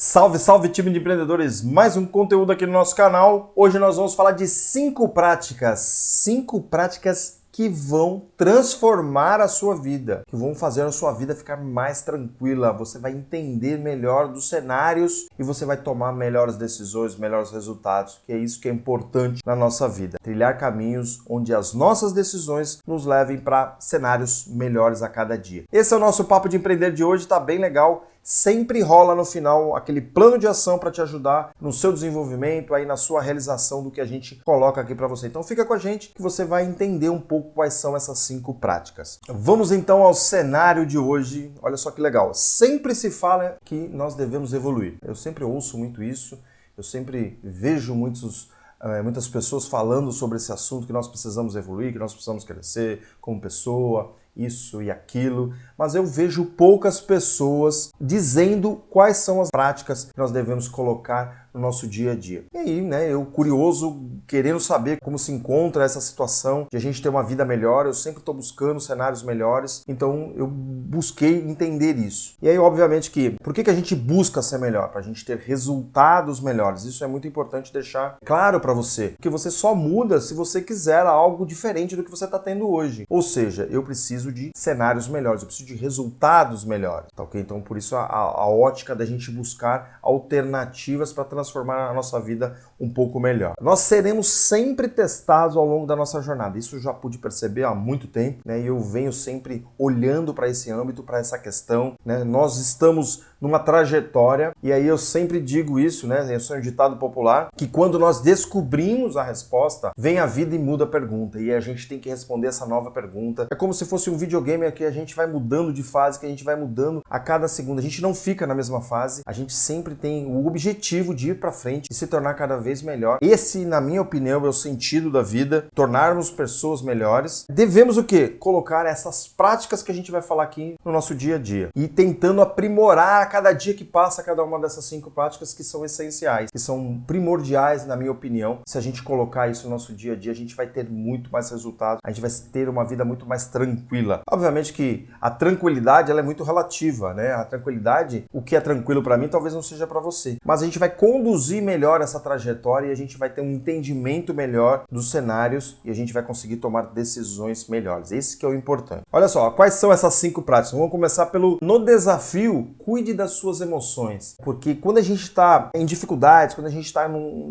Salve, salve time de empreendedores! Mais um conteúdo aqui no nosso canal. Hoje nós vamos falar de 5 práticas que vão transformar a sua vida, que vão fazer a sua vida ficar mais tranquila. Você vai entender melhor dos cenários e você vai tomar melhores decisões, melhores resultados, que é isso que é importante na nossa vida. Trilhar caminhos onde as nossas decisões nos levem para cenários melhores a cada dia. Esse é o nosso Papo de Empreender de hoje, tá bem legal. Sempre rola no final aquele plano de ação para te ajudar no seu desenvolvimento, aí na sua realização do que a gente coloca aqui para você. Então fica com a gente que você vai entender um pouco quais são essas 5 práticas. Vamos então ao cenário de hoje. Olha só que legal. Sempre se fala que nós devemos evoluir. Eu sempre ouço muito isso, eu sempre vejo muitas pessoas falando sobre esse assunto, que nós precisamos evoluir, que nós precisamos crescer como pessoa, isso e aquilo, mas eu vejo poucas pessoas dizendo quais são as práticas que nós devemos colocar no nosso dia a dia. E aí, eu curioso, querendo saber como se encontra essa situação de a gente ter uma vida melhor, eu sempre estou buscando cenários melhores, então eu busquei entender isso. E aí, obviamente por que a gente busca ser melhor? Para a gente ter resultados melhores. Isso é muito importante deixar claro para você, porque você só muda se você quiser algo diferente do que você está tendo hoje. Ou seja, eu preciso de cenários melhores, eu preciso de resultados melhores, tá ok? Então, por isso a ótica da gente buscar alternativas para transformar a nossa vida um pouco melhor. Nós seremos sempre testados ao longo da nossa jornada. Isso eu já pude perceber há muito tempo, e eu venho sempre olhando para esse âmbito, para essa questão, Nós estamos numa trajetória, e aí eu sempre digo isso, Isso é um ditado popular, que quando nós descobrimos a resposta, vem a vida e muda a pergunta, e a gente tem que responder essa nova pergunta. É como se fosse um videogame que a gente vai mudando de fase, que a gente vai mudando a cada segundo. A gente não fica na mesma fase, a gente sempre tem o objetivo de ir para frente e se tornar cada vez melhor. Esse, na minha opinião, é o sentido da vida, tornarmos pessoas melhores. Devemos o quê? Colocar essas práticas que a gente vai falar aqui no nosso dia a dia e tentando aprimorar a cada dia que passa cada uma dessas 5 práticas que são essenciais, que são primordiais, na minha opinião. Se a gente colocar isso no nosso dia a dia, a gente vai ter muito mais resultado, a gente vai ter uma vida muito mais tranquila. Obviamente que a tranquilidade ela é muito relativa, A tranquilidade, o que é tranquilo para mim, talvez não seja para você. Mas a gente vai conduzir melhor essa trajetória e a gente vai ter um entendimento melhor dos cenários e a gente vai conseguir tomar decisões melhores. Esse que é o importante. Olha só, quais são essas 5 práticas? Vamos começar no desafio, cuide das suas emoções. Porque quando a gente está em dificuldades, quando a gente está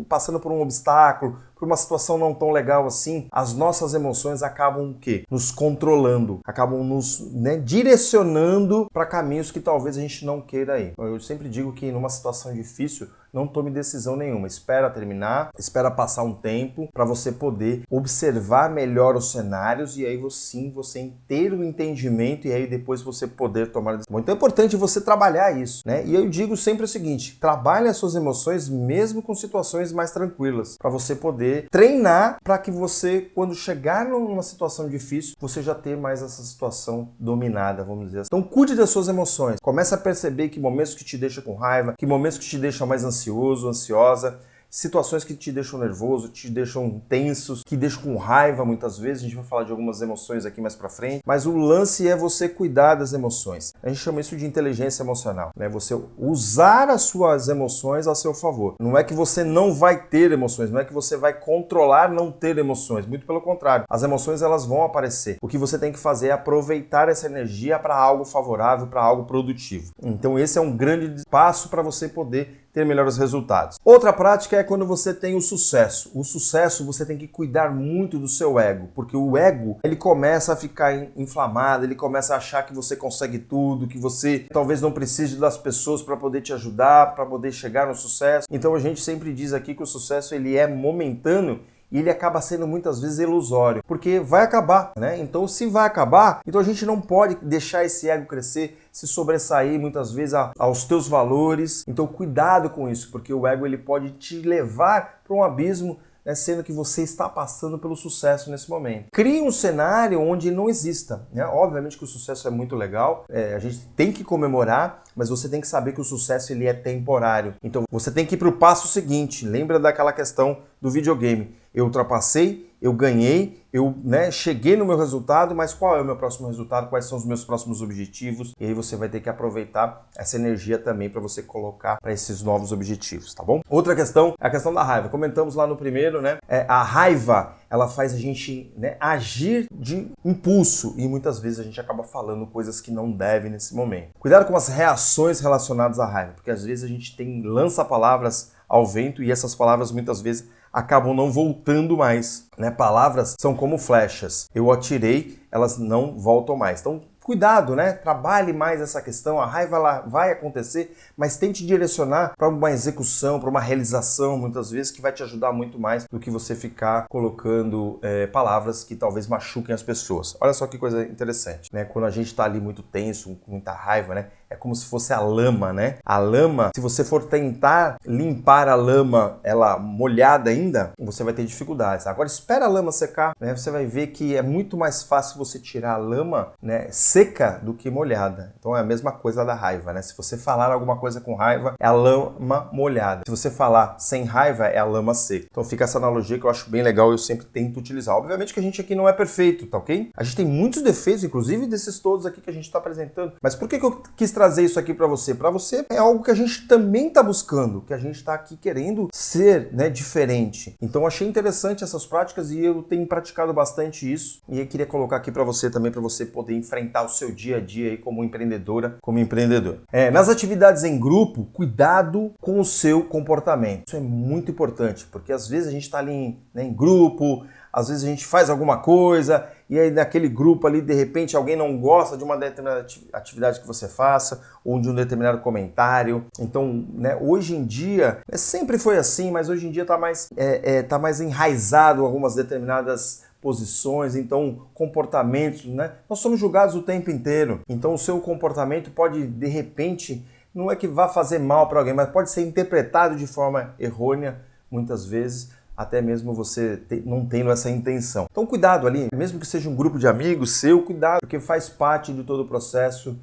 passando por um obstáculo, por uma situação não tão legal assim, as nossas emoções acabam o quê? Nos controlando, acabam nos direcionando para caminhos que talvez a gente não queira ir. Eu sempre digo que numa situação difícil, não tome decisão nenhuma. Espera terminar, espera passar um tempo para você poder observar melhor os cenários e aí você ter o entendimento e aí depois você poder tomar a decisão. Então é importante você trabalhar isso, E eu digo sempre o seguinte, trabalhe as suas emoções mesmo com situações mais tranquilas, para você poder treinar para que você, quando chegar numa situação difícil, você já ter mais essa situação dominada, vamos dizer assim. Então cuide das suas emoções. Comece a perceber que momentos que te deixam com raiva, que momentos que te deixam mais ansioso, ansiosa, situações que te deixam nervoso, te deixam tensos, que deixam com raiva muitas vezes. A gente vai falar de algumas emoções aqui mais pra frente, mas o lance é você cuidar das emoções. A gente chama isso de inteligência emocional, Você usar as suas emoções a seu favor. Não é que você não vai ter emoções, não é que você vai controlar não ter emoções, muito pelo contrário. As emoções elas vão aparecer. O que você tem que fazer é aproveitar essa energia para algo favorável, para algo produtivo. Então esse é um grande passo para você poder ter melhores resultados. Outra prática é quando você tem o sucesso. O sucesso você tem que cuidar muito do seu ego, porque o ego ele começa a ficar inflamado, ele começa a achar que você consegue tudo, que você talvez não precise das pessoas para poder te ajudar, para poder chegar no sucesso. Então a gente sempre diz aqui que o sucesso ele é momentâneo e ele acaba sendo muitas vezes ilusório, porque vai acabar, Então se vai acabar, então a gente não pode deixar esse ego crescer, se sobressair muitas vezes aos teus valores. Então cuidado com isso, porque o ego ele pode te levar para um abismo, sendo que você está passando pelo sucesso nesse momento. Crie um cenário onde não exista. Obviamente que o sucesso é muito legal, a gente tem que comemorar, mas você tem que saber que o sucesso ele é temporário. Então você tem que ir para o passo seguinte. Lembra daquela questão do videogame. Eu ultrapassei, eu ganhei, eu cheguei no meu resultado, mas qual é o meu próximo resultado? Quais são os meus próximos objetivos? E aí você vai ter que aproveitar essa energia também para você colocar para esses novos objetivos, tá bom? Outra questão é a questão da raiva. Comentamos lá no primeiro, a raiva, ela faz a gente agir de impulso e muitas vezes a gente acaba falando coisas que não deve nesse momento. Cuidado com as reações relacionadas à raiva, porque às vezes a gente lança palavras ao vento e essas palavras muitas vezes acabam não voltando mais, Palavras são como flechas. Eu atirei, elas não voltam mais. Então, cuidado, Trabalhe mais essa questão. A raiva ela vai acontecer, mas tente direcionar para uma execução, para uma realização, muitas vezes, que vai te ajudar muito mais do que você ficar colocando palavras que talvez machuquem as pessoas. Olha só que coisa interessante, Quando a gente está ali muito tenso, com muita raiva, é como se fosse a lama, A lama, se você for tentar limpar a lama, ela molhada ainda, você vai ter dificuldades. Agora espera a lama secar, Você vai ver que é muito mais fácil você tirar a lama, seca do que molhada. Então é a mesma coisa da raiva, Se você falar alguma coisa com raiva, é a lama molhada. Se você falar sem raiva, é a lama seca. Então fica essa analogia que eu acho bem legal e eu sempre tento utilizar. Obviamente que a gente aqui não é perfeito, tá ok? A gente tem muitos defeitos, inclusive desses todos aqui que a gente está apresentando. Mas por que eu quis trazer isso aqui para você? Para você é algo que a gente também está buscando, que a gente está aqui querendo ser diferente. Então achei interessante essas práticas e eu tenho praticado bastante isso. E eu queria colocar aqui para você também, para você poder enfrentar o seu dia a dia aí como empreendedora, como empreendedor. Nas atividades em grupo, cuidado com o seu comportamento. Isso é muito importante, porque às vezes a gente está ali em grupo, às vezes a gente faz alguma coisa e aí naquele grupo ali, de repente, alguém não gosta de uma determinada atividade que você faça ou de um determinado comentário. Então, hoje em dia, sempre foi assim, mas hoje em dia está mais enraizado algumas determinadas posições, então comportamentos, Nós somos julgados o tempo inteiro. Então o seu comportamento pode, de repente, não é que vá fazer mal para alguém, mas pode ser interpretado de forma errônea, muitas vezes, até mesmo você não tendo essa intenção. Então cuidado ali, mesmo que seja um grupo de amigos seu, cuidado, porque faz parte de todo o processo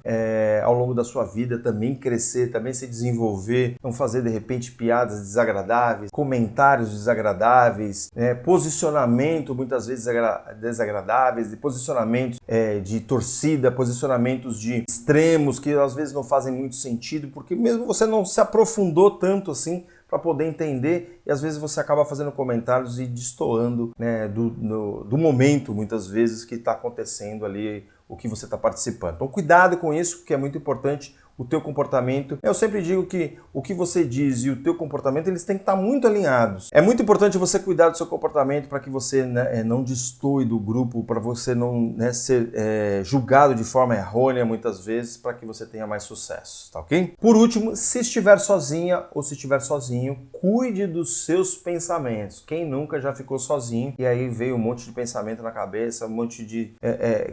ao longo da sua vida, também crescer, também se desenvolver, não fazer de repente piadas desagradáveis, comentários desagradáveis, posicionamento muitas vezes desagradáveis, posicionamentos de torcida, posicionamentos de extremos que às vezes não fazem muito sentido, porque mesmo você não se aprofundou tanto assim para poder entender e às vezes você acaba fazendo comentários e destoando do momento, muitas vezes, que está acontecendo ali, o que você está participando. Então cuidado com isso, que é muito importante, o teu comportamento. Eu sempre digo que o que você diz e o teu comportamento, eles têm que estar muito alinhados. É muito importante você cuidar do seu comportamento para que você não destoe do grupo, para você não ser julgado de forma errônea muitas vezes, para que você tenha mais sucesso, tá ok? Por último, se estiver sozinha ou se estiver sozinho, cuide dos seus pensamentos. Quem nunca já ficou sozinho e aí veio um monte de pensamento na cabeça, um monte de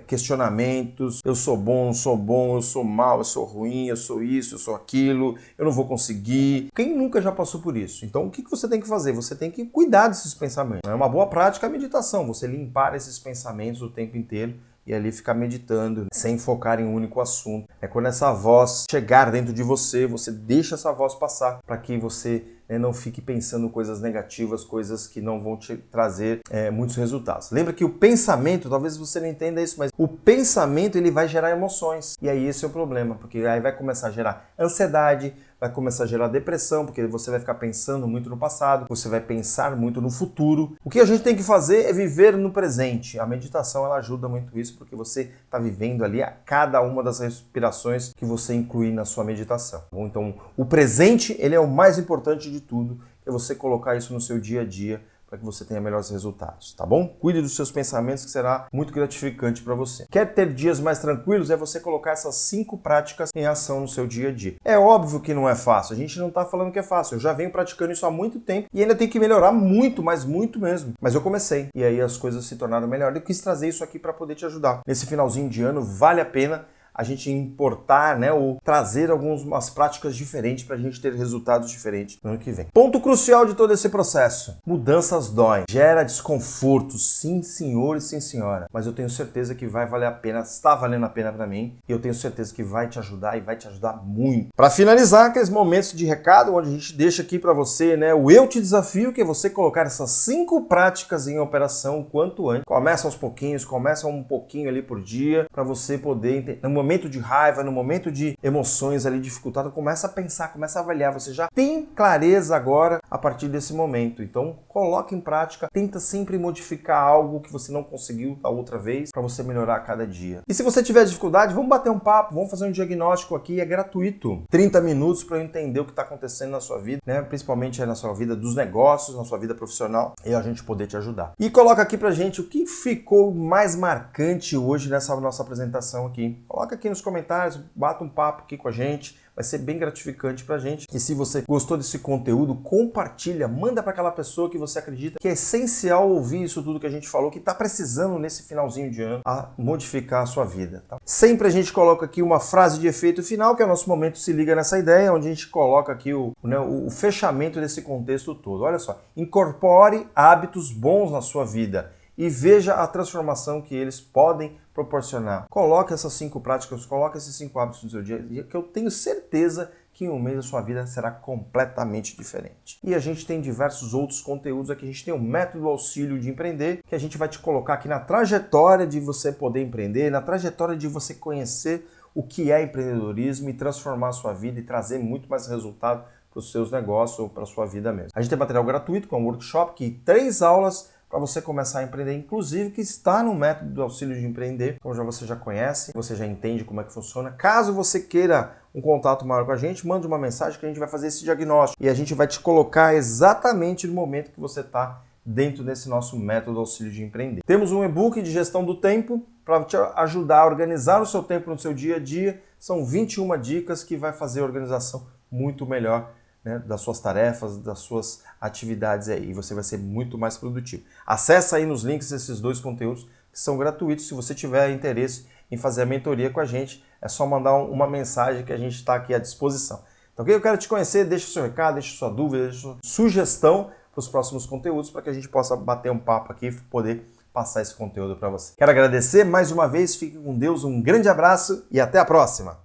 questionamentos, eu sou bom, eu sou mal, eu sou ruim, eu sou isso, eu sou aquilo, eu não vou conseguir. Quem nunca já passou por isso? Então, o que você tem que fazer? Você tem que cuidar desses pensamentos. É uma boa prática a meditação, você limpar esses pensamentos o tempo inteiro e ali ficar meditando, sem focar em um único assunto. É quando essa voz chegar dentro de você, você deixa essa voz passar para que você não fique pensando coisas negativas, coisas que não vão te trazer muitos resultados. Lembra que o pensamento, talvez você não entenda isso, mas o pensamento ele vai gerar emoções. E aí esse é o problema, porque aí vai começar a gerar ansiedade, vai começar a gerar depressão, porque você vai ficar pensando muito no passado, você vai pensar muito no futuro. O que a gente tem que fazer é viver no presente. A meditação ela ajuda muito isso, porque você está vivendo ali a cada uma das respirações que você incluir na sua meditação. Então, o presente ele é o mais importante de tudo, é você colocar isso no seu dia a dia para que você tenha melhores resultados, tá bom? Cuide dos seus pensamentos que será muito gratificante para você. Quer ter dias mais tranquilos? É você colocar essas 5 práticas em ação no seu dia a dia. É óbvio que não é fácil, a gente não está falando que é fácil, eu já venho praticando isso há muito tempo e ainda tenho que melhorar muito, mas muito mesmo. Mas eu comecei e aí as coisas se tornaram melhores. Eu quis trazer isso aqui para poder te ajudar. Nesse finalzinho de ano, vale a pena a gente importar, né, ou trazer algumas práticas diferentes para a gente ter resultados diferentes no ano que vem. Ponto crucial de todo esse processo: mudanças doem, gera desconforto, sim senhor e sim senhora, mas eu tenho certeza que vai valer a pena, está valendo a pena para mim, e eu tenho certeza que vai te ajudar e vai te ajudar muito. Para finalizar, aqueles momentos de recado onde a gente deixa aqui para você, né, o Eu Te Desafio, que é você colocar essas 5 práticas em operação o quanto antes. Começa aos pouquinhos, começa um pouquinho ali por dia, para você poder entender. No momento de raiva, no momento de emoções ali dificultadas, começa a pensar, começa a avaliar. Você já tem clareza agora a partir desse momento. Então, coloque em prática, tenta sempre modificar algo que você não conseguiu da outra vez para você melhorar a cada dia. E se você tiver dificuldade, vamos bater um papo, vamos fazer um diagnóstico aqui, é gratuito. 30 minutos para eu entender o que está acontecendo na sua vida, né? Principalmente na sua vida dos negócios, na sua vida profissional, e a gente poder te ajudar. E coloca aqui pra gente o que ficou mais marcante hoje nessa nossa apresentação aqui. Coloca aqui nos comentários, bata um papo aqui com a gente. Vai ser bem gratificante pra gente. E se você gostou desse conteúdo, compartilha, manda para aquela pessoa que você acredita que é essencial ouvir isso tudo que a gente falou, que está precisando nesse finalzinho de ano a modificar a sua vida. Tá? Sempre a gente coloca aqui uma frase de efeito final, que é o nosso momento Se Liga Nessa Ideia, onde a gente coloca aqui o fechamento desse contexto todo. Olha só, incorpore hábitos bons na sua vida e veja a transformação que eles podem proporcionar. Coloque essas 5 práticas, coloque esses 5 hábitos no seu dia a dia, que eu tenho certeza que em um mês a sua vida será completamente diferente. E a gente tem diversos outros conteúdos aqui. A gente tem o método auxílio de empreender, que a gente vai te colocar aqui na trajetória de você poder empreender, na trajetória de você conhecer o que é empreendedorismo e transformar a sua vida e trazer muito mais resultado para os seus negócios ou para a sua vida mesmo. A gente tem material gratuito, com um workshop, que 3 aulas para você começar a empreender, inclusive que está no método do auxílio de empreender, como você já conhece, você já entende como é que funciona. Caso você queira um contato maior com a gente, mande uma mensagem que a gente vai fazer esse diagnóstico e a gente vai te colocar exatamente no momento que você está dentro desse nosso método auxílio de empreender. Temos um e-book de gestão do tempo para te ajudar a organizar o seu tempo no seu dia a dia. São 21 dicas que vai fazer a organização muito melhor, né, das suas tarefas, das suas atividades aí, e você vai ser muito mais produtivo. Acesse aí nos links esses 2 conteúdos que são gratuitos. Se você tiver interesse em fazer a mentoria com a gente, é só mandar uma mensagem que a gente está aqui à disposição. Então, ok? Eu quero te conhecer, deixa o seu recado, deixa sua dúvida, deixa sua sugestão para os próximos conteúdos, para que a gente possa bater um papo aqui e poder passar esse conteúdo para você. Quero agradecer mais uma vez, fique com Deus, um grande abraço e até a próxima!